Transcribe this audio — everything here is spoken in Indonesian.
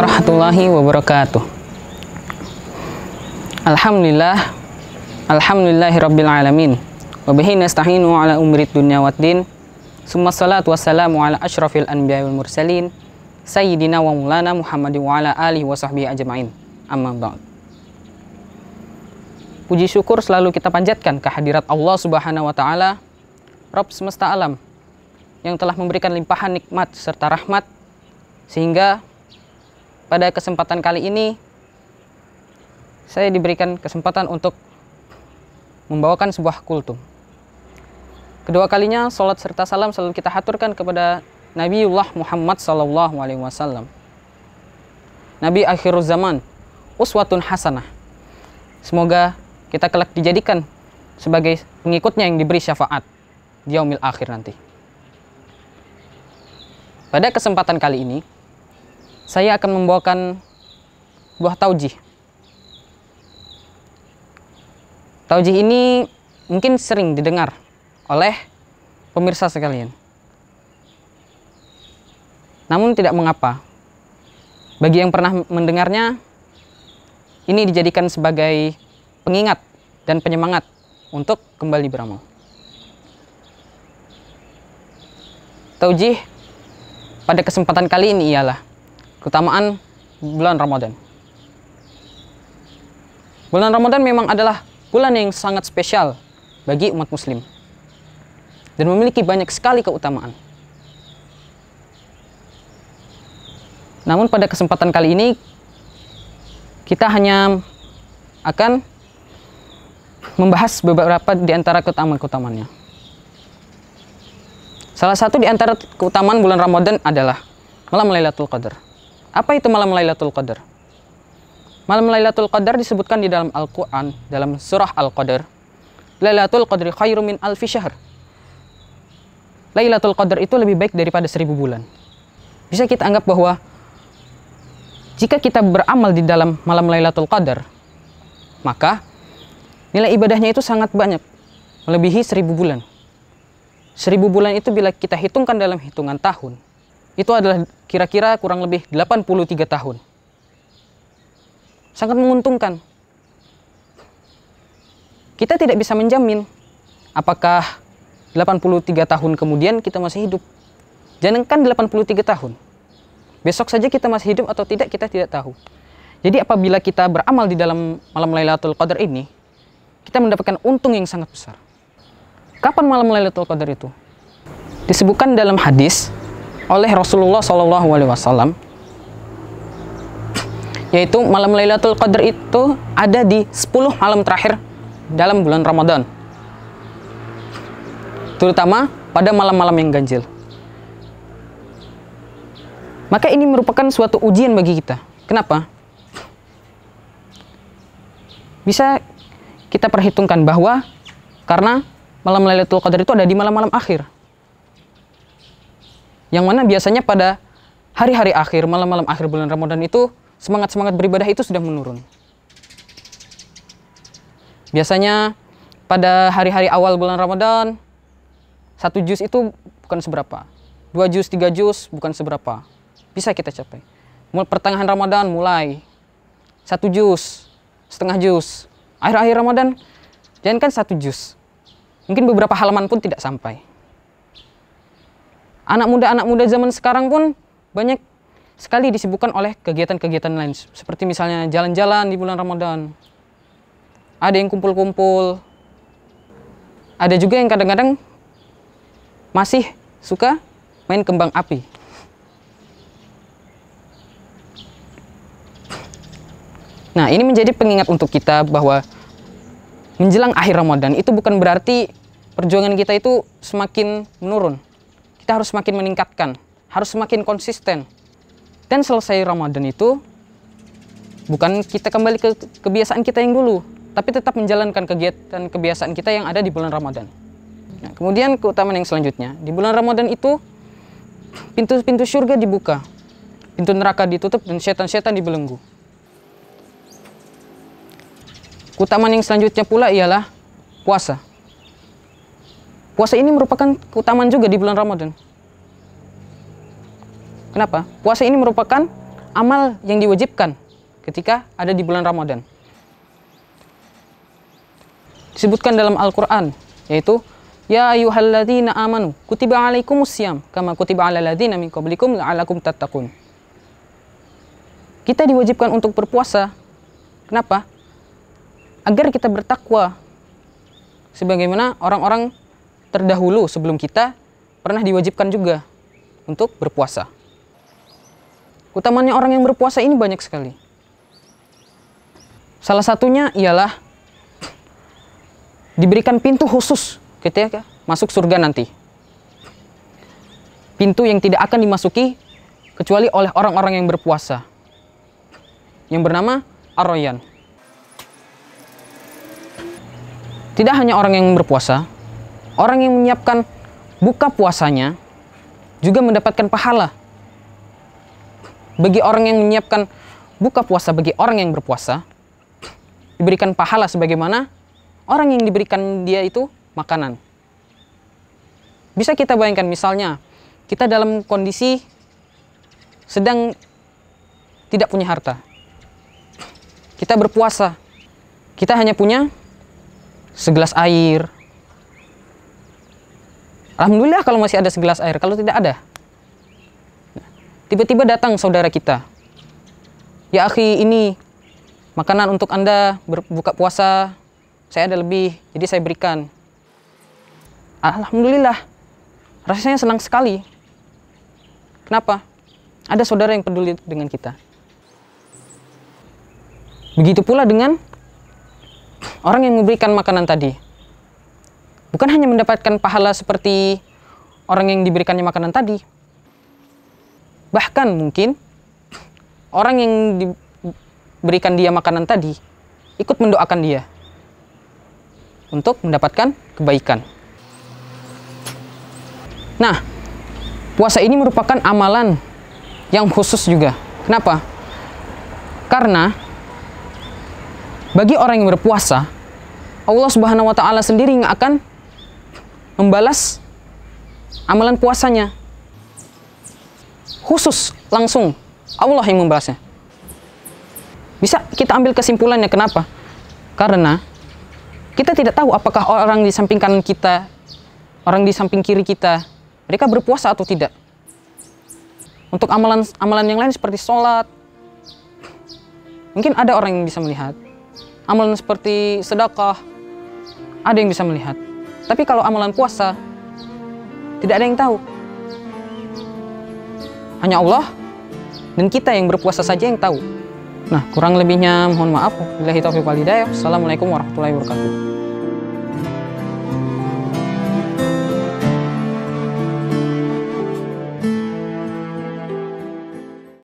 warahmatullahi wabarakatuh. Alhamdulillahirabbil alamin. Wa bihi nasta'inu ala umuri dunya waddin. Summa salatu wassalamu ala asyrafil anbiya'i wal mursalin sayyidina wa maulana Muhammadin wa ala alihi wa sahbihi ajma'in. Amma ba'd. Puji syukur selalu kita panjatkan kehadirat Allah Subhanahu wa taala, Rabb semesta alam, yang telah memberikan limpahan nikmat serta rahmat, sehingga pada kesempatan kali ini saya diberikan kesempatan untuk membawakan sebuah kultum. Kedua kalinya salat serta salam selalu kita haturkan kepada Nabiullah Muhammad SAW, Nabi akhir zaman, uswatun hasanah. Semoga kita kelak dijadikan sebagai pengikutnya yang diberi syafaat di yaumil akhir nanti. Pada kesempatan kali ini saya akan membawakan buah taujih. Taujih ini mungkin sering didengar oleh pemirsa sekalian. Namun tidak mengapa. Bagi yang pernah mendengarnya, ini dijadikan sebagai pengingat dan penyemangat untuk kembali beramal. Taujih pada kesempatan kali ini ialah keutamaan bulan Ramadan. Bulan Ramadan memang adalah bulan yang sangat spesial bagi umat muslim dan memiliki banyak sekali keutamaan. Namun pada kesempatan kali ini kita hanya akan membahas beberapa di antara keutamaan-keutamaannya. Salah satu di antara keutamaan bulan Ramadan adalah malam Lailatul Qadar. Apa itu malam Lailatul Qadar? Malam Lailatul Qadar disebutkan di dalam Al-Quran, dalam surah Al-Qadar. Lailatul Qadri khairum min alfi syahr. Lailatul Qadar itu lebih baik daripada 1000 bulan. Bisa kita anggap bahwa jika kita beramal di dalam malam Lailatul Qadar, maka nilai ibadahnya itu sangat banyak, melebihi 1000 bulan. 1000 bulan itu bila kita hitungkan dalam hitungan tahun, itu adalah kira-kira kurang lebih 83 tahun. Sangat menguntungkan. Kita tidak bisa menjamin apakah 83 tahun kemudian kita masih hidup. Jangankan 83 tahun. Besok saja kita masih hidup atau tidak, kita tidak tahu. Jadi apabila kita beramal di dalam malam Lailatul Qadar ini, kita mendapatkan untung yang sangat besar. Kapan malam Lailatul Qadar itu? Disebutkan dalam hadis oleh Rasulullah SAW, yaitu malam Lailatul Qadar itu ada di 10 malam terakhir dalam bulan Ramadan, terutama pada malam-malam yang ganjil. Maka ini merupakan suatu ujian bagi kita. Kenapa? Bisa kita perhitungkan bahwa karena malam Lailatul Qadar itu ada di malam-malam akhir, yang mana biasanya pada hari-hari akhir, malam-malam akhir bulan Ramadan itu semangat-semangat beribadah itu sudah menurun. Biasanya pada hari-hari awal bulan Ramadan, 1 juz itu bukan seberapa, 2 juz, 3 juz bukan seberapa, bisa kita capai. Pertengahan Ramadan mulai 1 juz, setengah juz. Akhir-akhir Ramadan jangankan 1 juz, mungkin beberapa halaman pun tidak sampai. Anak muda zaman sekarang pun banyak sekali disibukkan oleh kegiatan-kegiatan lain, seperti misalnya jalan-jalan di bulan Ramadan. Ada yang kumpul-kumpul. Ada juga yang kadang-kadang masih suka main kembang api. Nah, ini menjadi pengingat untuk kita bahwa menjelang akhir Ramadan itu bukan berarti perjuangan kita itu semakin menurun. Kita harus semakin meningkatkan, harus semakin konsisten. Dan selesai Ramadan itu bukan kita kembali ke kebiasaan kita yang dulu, tapi tetap menjalankan kegiatan kebiasaan kita yang ada di bulan Ramadan. Nah, kemudian keutamaan yang selanjutnya, di bulan Ramadan itu pintu-pintu surga dibuka, pintu neraka ditutup, dan setan-setan dibelenggu. Keutamaan yang selanjutnya pula ialah puasa. Puasa ini merupakan keutamaan juga di bulan Ramadan. Kenapa? Puasa ini merupakan amal yang diwajibkan ketika ada di bulan Ramadan. Disebutkan dalam Al-Quran, yaitu ya ayyuhalladzina amanu kutiba alaikumussyam kama kutiba alal ladzina min qablikum la'allakum tattaqun. Kita diwajibkan untuk berpuasa. Kenapa? Agar kita bertakwa. Sebagaimana orang-orang terdahulu sebelum kita pernah diwajibkan juga untuk berpuasa. Utamanya orang yang berpuasa ini banyak sekali. Salah satunya ialah diberikan pintu khusus ketika masuk surga nanti. Pintu yang tidak akan dimasuki kecuali oleh orang-orang yang berpuasa, yang bernama Ar-Rayyan. Tidak hanya orang yang berpuasa, orang yang menyiapkan buka puasanya juga mendapatkan pahala. Bagi orang yang menyiapkan buka puasa bagi orang yang berpuasa, diberikan pahala sebagaimana orang yang diberikan dia itu makanan. Bisa kita bayangkan misalnya, kita dalam kondisi sedang tidak punya harta. Kita berpuasa, kita hanya punya segelas air. Alhamdulillah kalau masih ada segelas air, kalau tidak ada. Tiba-tiba datang saudara kita. Ya akhi, ini makanan untuk Anda berbuka puasa, saya ada lebih, jadi saya berikan. Alhamdulillah, rasanya senang sekali. Kenapa? Ada saudara yang peduli dengan kita. Begitu pula dengan orang yang memberikan makanan tadi. Bukan hanya mendapatkan pahala seperti orang yang diberikannya makanan tadi. Bahkan mungkin orang yang diberikan dia makanan tadi ikut mendoakan dia untuk mendapatkan kebaikan. Nah, puasa ini merupakan amalan yang khusus juga. Kenapa? Karena bagi orang yang berpuasa, Allah Subhanahu wa Ta'ala sendiri yang akan membalas amalan puasanya. Khusus, langsung Allah yang membalasnya. Bisa kita ambil kesimpulannya, kenapa? Karena kita tidak tahu apakah orang di samping kanan kita, orang di samping kiri kita, mereka berpuasa atau tidak. Untuk amalan yang lain seperti sholat, mungkin ada orang yang bisa melihat. Amalan seperti sedekah, ada yang bisa melihat. Tapi kalau amalan puasa, tidak ada yang tahu. Hanya Allah dan kita yang berpuasa saja yang tahu. Nah, kurang lebihnya mohon maaf. Billahi taufiq wal hidayah. Assalamualaikum warahmatullahi wabarakatuh.